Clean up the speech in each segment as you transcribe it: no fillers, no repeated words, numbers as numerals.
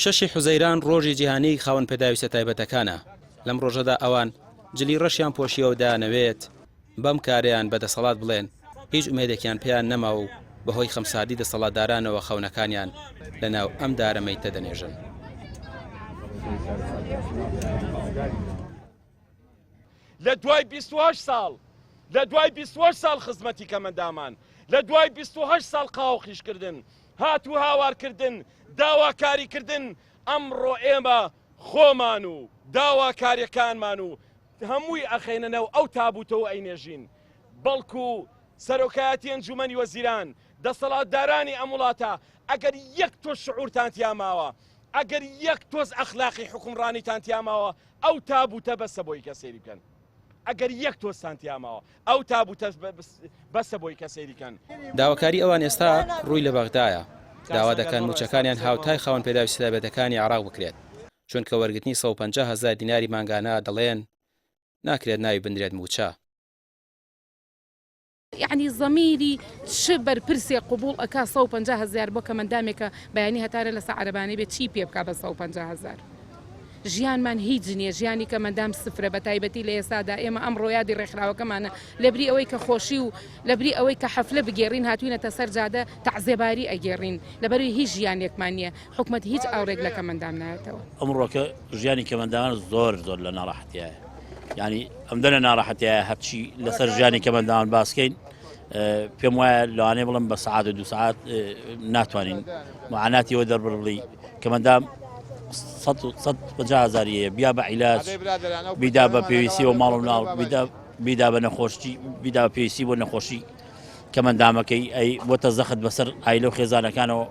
شەشی حوزەیران ڕۆژی جیهانی خاوەن پێداویستە تایبەتەکانە. لەم ڕۆژەدا ئەوان جلی ڕەشیان پۆشیەوە دانەوێت بەم کاریان بەدەسەڵات بڵێن هیچ ئومێدێکیان پێیان نەما و بەهۆی خەمساردی دەسەڵاتدارانەوە خەونەکانیان لەناو ئەم دارەمەی تەدەنێژن. لە دوای 28 ساڵ خزمەتی کەمەندامان، لە دوای 28 ساڵ قاوەخیشکردن، هاتوو هاوارکردن، داواکاریکردن، ئەمڕۆ ئێمە خۆمان و داواکاریەکانمان و هەمووی ئەخێنەنەو ئەو تابوتەوە ئەینێژین. بەڵکو سەرۆکایەتی ئەنجومەنی وەزیران، دەسەڵاتدارانی ئەم وڵاتە ئەگەر یەک تۆ شعورتان تیا ماوە، ئەگەر یەک تۆز ئەخلاقی حکومڕانیتان تیا ماوە، ئەو تابوتە بەسە بۆی کە سەیری بکەن. ئەگەر یەک تۆستان تیا ماوە، ئەو تابوتە بەسە بۆی کە سەیری بکەن. داواکاری ئەوان ئێستا ڕووی لە بەغدایە. داوا دەکەن موچەکانیان هاوتای خاوەن پێداویستە تایبەتەکانی عێراق بکرێت، چونکە وەرگرتنی 150,000 دیناری مانگانە دەڵێن ناکرێت ناوی بندرێت موچە. يعني ضميري شبر برسي قبول أكا 150,000 بۆ کەمەندامێکە بەیانی هەتارە لە سەعرەبانەی بێت چی پێ بکا بە 150,000. ژیانمان هیچ نییە، ژیانی کەمەندام سفرە بە تایبەتی لە ئێستادا. ئێمە ئەمڕۆ یادی ڕێکخراوەکەمانە لەبری ئەوەی کە خۆشی و لەبری ئەوەی کە حەفلە بگێڕین هاتوینەتە سەر جادە تەعزیێباری ئەگێڕین لەبەروی هیچ ژیانێکمان نییە. حکومەت هیچ ئاورێک لە کەمەندام نایەتەوە. ئەمڕۆکە ژیانی کەمەندامان زۆر لە ناڕەحەتیایە، یعنی ئەمدە لە ناڕەحەتیایە هەرچی لەسەر ژیانی کەمەندامان باسکەین پێم وایە لەوانەیە بڵم بە سەعات و 2 ساعات ناتوانین معاناتی ئەوە دەربڕڵی کەمەندام 150,000 بیا بە عیلاج، بیدا بە پێویستی و ماڵ و ناڵ، بیدا بە نەخۆشی، بیدا بە پێویستی بۆ نەخۆشی کەمەندامەکەی ئەی بۆتە زەخت بەسەر ئایلە و خێزانەکانەوە.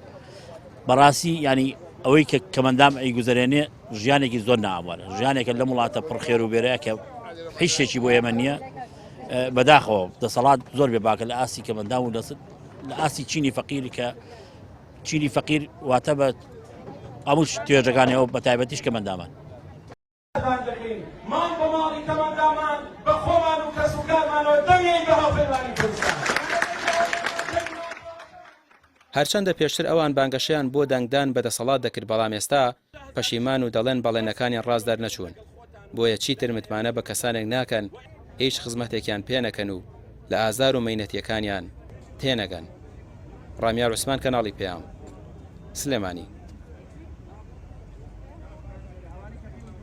بەڕاستی ینی ئەوەی کە کەمەندام ئەیگوزارێنێ ژیانێکی زۆر نائابوارە، ژیانێکە لە وڵاتە پڕخێر و بێرەیە کە هیچ شتێکی بۆ ئێمە نییە. بەداخەوە دەسەڵات زۆر بێ باکە لە ئاسی کەمەندام و لە ئاسی چینی فەقیری کە چینی فەقیر واتە بە هەموو توێژەکانەوە بە تایبەتیش کەمەندامان. ماڵ بە ماڵی کەمەندامان بە خۆمان و کەسوکارمانەوە دەمێن بە هاوپەیمانی کوردستان. هەرچەندە پێشتر ئەوان بانگەشەیان بۆ دەنگدان بەدەسەڵات دەکرد، بەڵام ئێستا پەشیمان و دەڵێن بەڵێنەکانیان ڕاستدار نەچوون. بۆیە چیتر متمانە بە کەسانێک ناکەن هیچ خزمەتێکیان پێ نەکەن و لە ئازار و مەینەتیەکانیان تێنەگەن. ڕامیار عوسمان، کەناڵی پێام، سلێمانی.